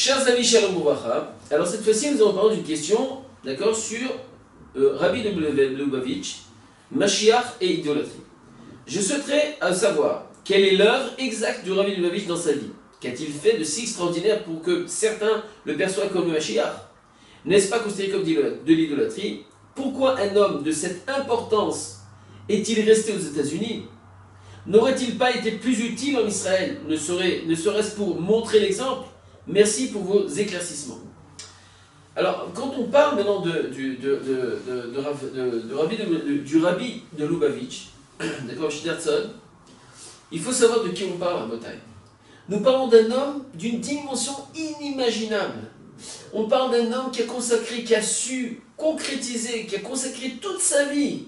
Chers amis, shalom uvracha. Alors cette fois-ci, nous allons parler d'une question, d'accord, sur Rabbi de Lubavitch, Mashiach et idolâtrie. Je souhaiterais savoir quelle est l'œuvre exacte du Rabbi de Lubavitch dans sa vie. Qu'a-t-il fait de si extraordinaire pour que certains le perçoivent comme le Mashiach? N'est-ce pas considéré comme de l'idolâtrie? Pourquoi un homme de cette importance est-il resté aux États-Unis? N'aurait-il pas été plus utile en Israël, ne serait-ce pour montrer l'exemple? Merci pour vos éclaircissements. Alors, quand on parle maintenant du Rabbi de Lubavitch, d'accord, Schneerson, il faut savoir de qui on parle à Botaï. Nous parlons d'un homme d'une dimension inimaginable. On parle d'un homme qui a consacré, qui a su concrétiser, qui a consacré toute sa vie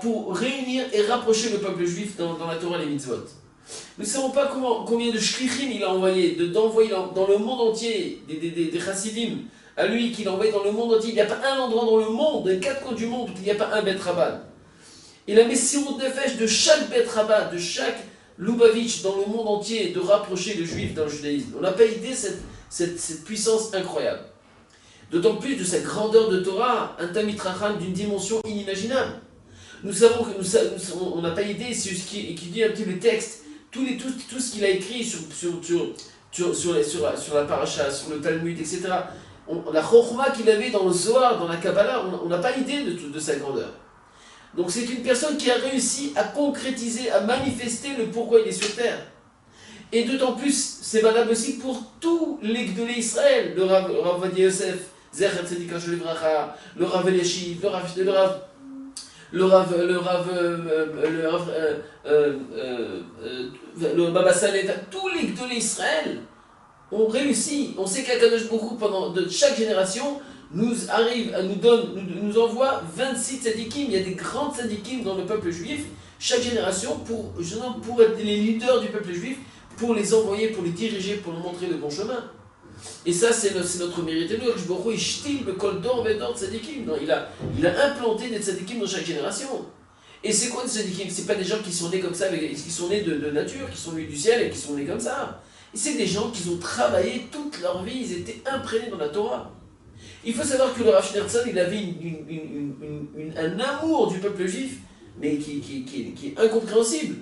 pour réunir et rapprocher le peuple juif dans la Torah et les mitzvot. Nous ne savons pas combien de shlichim il a envoyé, d'envoyer dans le monde entier, des chassidim, à lui qu'il a envoyé dans le monde entier. Il n'y a pas un endroit dans le monde, dans les quatre coins du monde, où il n'y a pas un Bet Rabbah. Il a mis sirut nefesh de chaque Bet Rabbah, de chaque Lubavitch dans le monde entier, de rapprocher le juif dans le judaïsme. On n'a pas idée cette puissance incroyable. D'autant plus de sa grandeur de Torah, un Talmid Chacham d'une dimension inimaginable. Nous savons que on n'a pas idée, c'est ce qui dit un petit peu le texte, tout ce qu'il a écrit sur la paracha, sur le Talmud, etc. La chokhma qu'il avait dans le Zohar, dans la Kabbalah, on n'a pas idée de sa grandeur. Donc c'est une personne qui a réussi à concrétiser, à manifester le pourquoi il est sur terre. Et d'autant plus, c'est valable aussi pour tous les Gdolé Israël, le Rav Ovadia Yosef, Zecher Tzadik Hashem Livracha, le Rav Eliashiv, le Baba Saleh, tous les Gdolé Israël ont réussi. On sait qu'Akadosh Baruch Hu, de chaque génération, nous envoie 26 tzadikim. Il y a des grands tzadikim dans le peuple juif, chaque génération, pour être les leaders du peuple juif, pour les envoyer, pour les diriger, pour leur montrer le bon chemin. Et ça, c'est notre mérite. Il a implanté des tzadikim dans chaque génération. Et c'est quoi des tzadikim? C'est pas des gens qui sont nés comme ça, qui sont nés de nature, qui sont venus du ciel et qui sont nés comme ça. Et c'est des gens qui ont travaillé toute leur vie, ils étaient imprégnés dans la Torah. Il faut savoir que le Rav Schneerson, il avait un amour du peuple juif, mais qui est incompréhensible.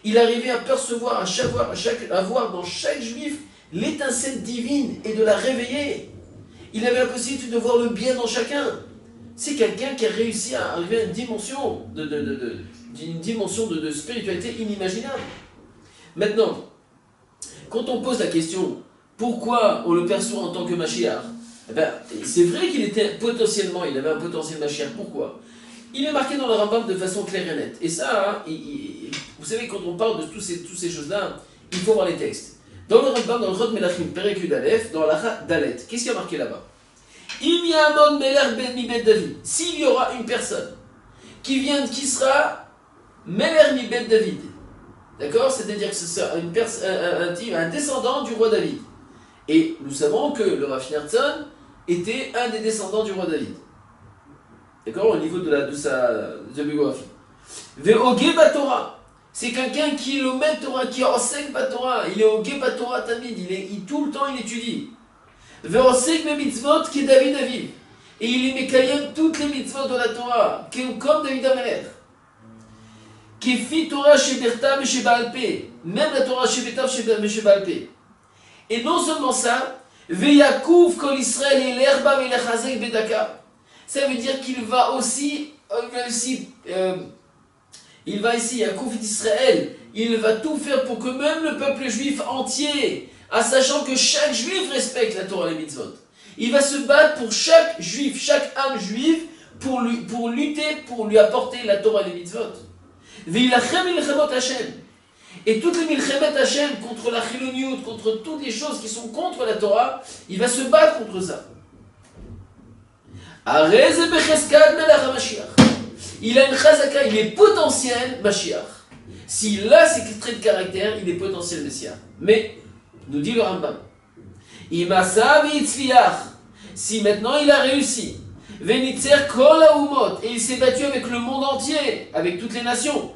Il arrivait à percevoir, à voir dans chaque juif l'étincelle divine et de la réveiller. Il avait la possibilité de voir le bien dans chacun. C'est quelqu'un qui a réussi à arriver à une dimension de spiritualité inimaginable. Maintenant, quand on pose la question, pourquoi on le perçoit en tant que Mashiach? C'est vrai qu'il avait un potentiel Mashiach. Pourquoi? Il est marqué dans le Rambam de façon claire et nette. Et ça, vous savez, quand on parle de toutes ces choses-là, il faut voir les textes. Dans le Rambam, dans le Chot Melachim, Perek Yud Aleph, dans l'Acha Dalet, qu'est-ce qu'il y a marqué là-bas? David. S'il y aura une personne qui sera Meler mi Bet David, d'accord? C'est-à-dire que ce sera un descendant du roi David. Et nous savons que le Rav Schneerson était un des descendants du roi David. D'accord? Au niveau de sa biographie. Ve'ogé Batora. C'est quelqu'un qui est l'Omed Torah, qui enseigne Batora. Il est Ogé Batora Tamid. Tout le temps il étudie. Ve'osek me mitzvot qui est David Aviv. Et il est Mekayem toutes les mitzvot de la Torah, comme David Amelech. Qui fit Torah chez Bertam et chez Baalpé. Même la Torah chez Bertam et chez Baalpé. Et non seulement ça, Ve'yakuv kol Israël et l'herba ve'lechazek bedaka. Ça veut dire qu'il va aussi, Yakouf d'Israël, il va tout faire pour que même le peuple juif entier, en sachant que chaque juif respecte la Torah et les mitzvot, il va se battre pour chaque juif, chaque âme juive, pour lutter, pour lui apporter la Torah et les mitzvot. Ve'ilachem ilchamot Hashem. Et toutes les milchemet Hashem contre la chiloniut, contre toutes les choses qui sont contre la Torah, il va se battre contre ça. Il a une chazaka, il est potentiel Mashiach. S'il a ces traits de caractère, il est potentiel Messia. Mais, nous dit le Rambam, si maintenant il a réussi, et il s'est battu avec le monde entier, avec toutes les nations,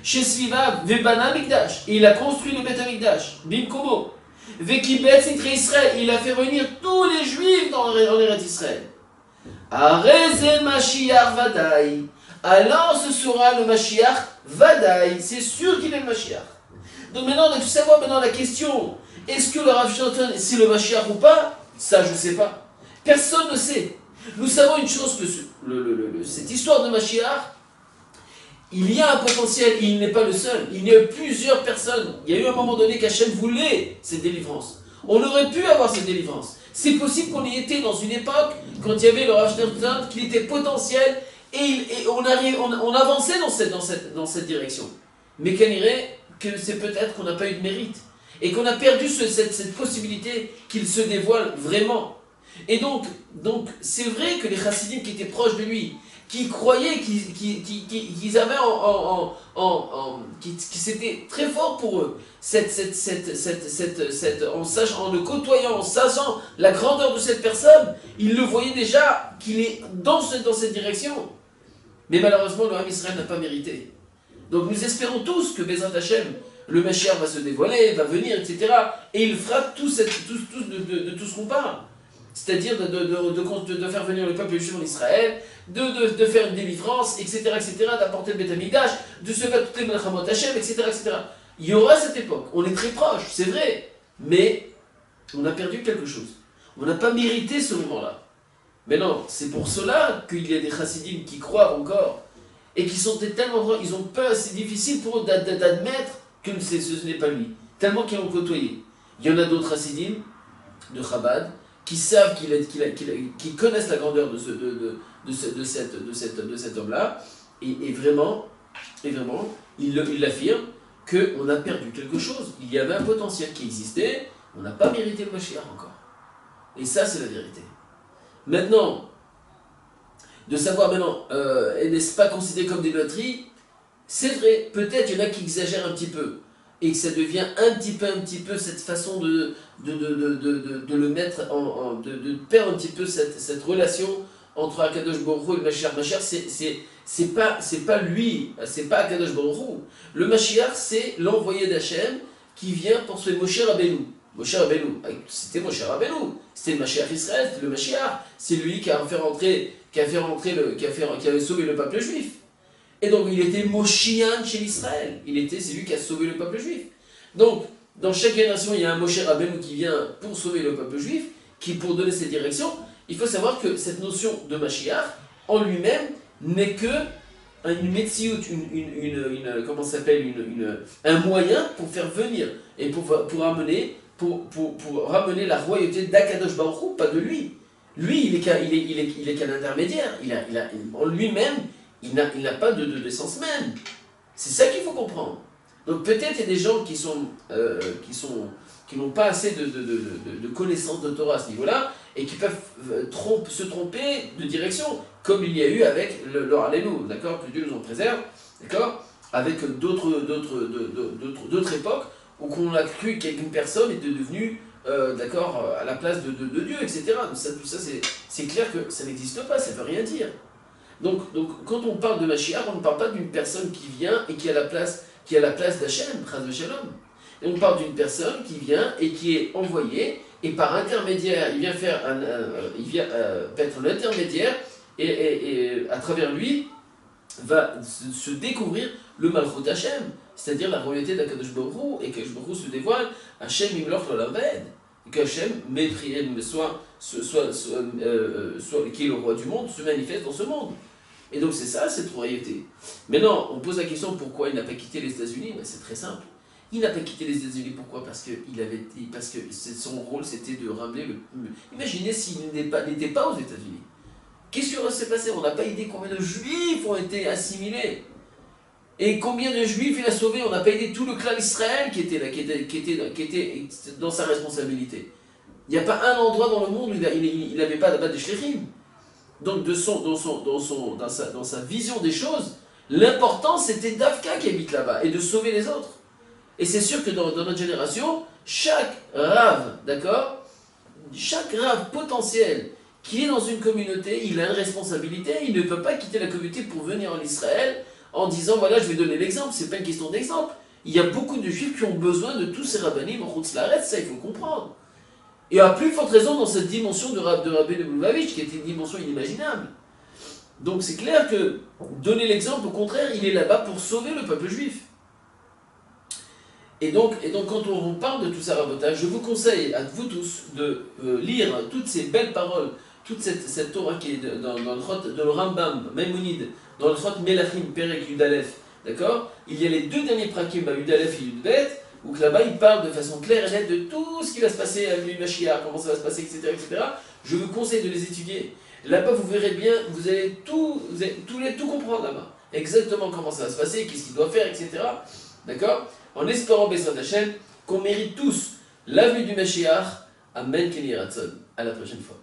chez Svivav, Vebana Mikdash, et il a construit le Bet Amikdash, Bimkomo, Vekibetz Nitre Israël, il a fait venir tous les juifs en Eretz Israël. Areze Mashiach Vadaï. Alors ce sera le Mashiach Vadaï. C'est sûr qu'il est le Mashiach. Donc maintenant, on a tout savoir maintenant la question. Est-ce que le Rav Shenton, c'est le Mashiach ou pas? Ça, je ne sais pas. Personne ne sait. Nous savons une chose, que cette histoire de Mashiach, il y a un potentiel, il n'est pas le seul. Il y a eu plusieurs personnes. Il y a eu un moment donné qu'Hachem voulait cette délivrance. On aurait pu avoir cette délivrance. C'est possible qu'on y était dans une époque, quand il y avait le Rav Shenton, qu'il était potentiel, et on avançait dans cette direction. Mais qu'on dirait que c'est peut-être qu'on n'a pas eu de mérite. Et qu'on a perdu cette possibilité qu'il se dévoile vraiment. Et donc c'est vrai que les chassidim qui étaient proches de lui, qui croyaient qu'ils avaient qui c'était très fort pour eux, en le côtoyant, en sachant la grandeur de cette personne, ils le voyaient déjà qu'il est dans cette direction. Mais malheureusement, le Ham Israël n'a pas mérité. Donc nous espérons tous que Bezrat Hashem, le Mashiach va se dévoiler, va venir, etc. Et il fera de tout ce qu'on parle. C'est-à-dire de faire venir le peuple juif en Israël, de faire une délivrance, etc., d'apporter le Beth Amikdash, de se faire toutes les Melchamot Hashem, etc. Il y aura cette époque. On est très proche, c'est vrai. Mais on a perdu quelque chose. On n'a pas mérité ce moment-là. Mais non, c'est pour cela qu'il y a des chassidim qui croient encore et qui sont tellement grands, ils ont peur, c'est difficile pour eux d'admettre que ce n'est pas lui, tellement qu'ils l'ont côtoyé. Il y en a d'autres chassidim de Chabad qui savent qui connaissent la grandeur de cet homme-là, et vraiment, il l'affirme qu'on a perdu quelque chose. Il y avait un potentiel qui existait, on n'a pas mérité le Mashiach encore. Et ça, c'est la vérité. Maintenant, de savoir maintenant, n'est-ce pas considéré comme des loteries? C'est vrai, peut-être il y en a qui exagèrent un petit peu, et que ça devient un petit peu cette façon de le mettre de perdre un petit peu cette relation entre Akadosh Baruch Hu et le Mashiach. Mashiach, c'est pas lui, c'est pas Akadosh Baruch Hu. Le Mashiach, c'est l'envoyé d'Hachem qui vient pour sauver Moshe Rabbeinu. Moshe Rabbeinu, c'était Moshe Rabbeinu, c'était le Mashiach Israël, c'était le Mashiach, c'est lui qui avait sauvé le peuple juif. Et donc il était Moshiach chez l'Israël, c'est lui qui a sauvé le peuple juif. Donc, dans chaque génération, il y a un Moshe Rabbeinu qui vient pour sauver le peuple juif, pour donner cette direction. Il faut savoir que cette notion de Mashiach, en lui-même, n'est que une metsiout, un moyen pour faire venir et pour ramener la royauté d'Akadosh Baruch Hu, pas de lui. Lui, il est qu'un intermédiaire. En lui-même, il n'a pas de sens même. C'est ça qu'il faut comprendre. Donc peut-être il y a des gens qui n'ont pas assez de connaissances de Torah à ce niveau-là, et qui peuvent se tromper de direction, comme il y a eu avec le Hallelu, d'accord, que Dieu nous en préserve, d'accord, avec d'autres époques, où on a cru qu'une personne était devenue, d'accord, à la place de Dieu, etc. Donc tout ça, c'est clair que ça n'existe pas, ça ne veut rien dire. Donc quand on parle de Mashiach, on ne parle pas d'une personne qui vient et qui a la place d'Hachem, Chas v'Shalom. Et on parle d'une personne qui vient et qui est envoyée, et par intermédiaire, il vient être l'intermédiaire, et à travers lui va se découvrir le Malchut Hachem, c'est-à-dire la royauté d'Akadosh Baruch Hu, et que Akadosh Baruch Hu se dévoile, Hachem Imloch L'Olam, et qu'Hachem, qui est le roi du monde, se manifeste dans ce monde. Et donc c'est ça, cette royauté. Maintenant, on pose la question pourquoi il n'a pas quitté les États-Unis. Ben, c'est très simple. Il n'a pas quitté les États-Unis, pourquoi? Parce que son rôle, c'était de ramener le... Imaginez s'il n'était pas aux États-Unis. Qu'est-ce qui aurait s'est passé? On n'a pas idée combien de Juifs ont été assimilés. Et combien de Juifs il a sauvés? On n'a pas idée tout le clan d'Israël qui était dans sa responsabilité. Il n'y a pas un endroit dans le monde où il n'avait pas d'abat de shlichim. Donc dans sa vision des choses, l'important c'était Davka qui habite là-bas et de sauver les autres. Et c'est sûr que dans notre génération, chaque rave, d'accord, chaque rave potentiel qui est dans une communauté, il a une responsabilité, il ne peut pas quitter la communauté pour venir en Israël en disant voilà je vais donner l'exemple, c'est pas une question d'exemple. Il y a beaucoup de juifs qui ont besoin de tous ces rabbinim en Chutz Laaretz, ça il faut comprendre. Et à plus forte raison dans cette dimension de Rabbi de Lubavitch, qui était une dimension inimaginable. Donc c'est clair que donner l'exemple, au contraire, il est là-bas pour sauver le peuple juif. Et donc quand on vous parle de tout ça, rabotage, je vous conseille à vous tous de lire toutes ces belles paroles, toute cette Torah qui est dans le Rambam, Maïmonide, dans le Chot Melachim, Perek Yudalef, d'accord? Il y a les deux derniers prakim, Yudalef et Yudbet, où là-bas il parle de façon claire et nette de tout ce qui va se passer à l'Umashiach, comment ça va se passer, etc., etc. Je vous conseille de les étudier. Là-bas, vous verrez bien, vous allez tout comprendre là-bas. Exactement comment ça va se passer, qu'est-ce qu'il doit faire, etc. D'accord? En espérant, Bezrat Hashem, qu'on mérite tous la vue du Mashiach. Amen, Kenny Ratson. À la prochaine fois.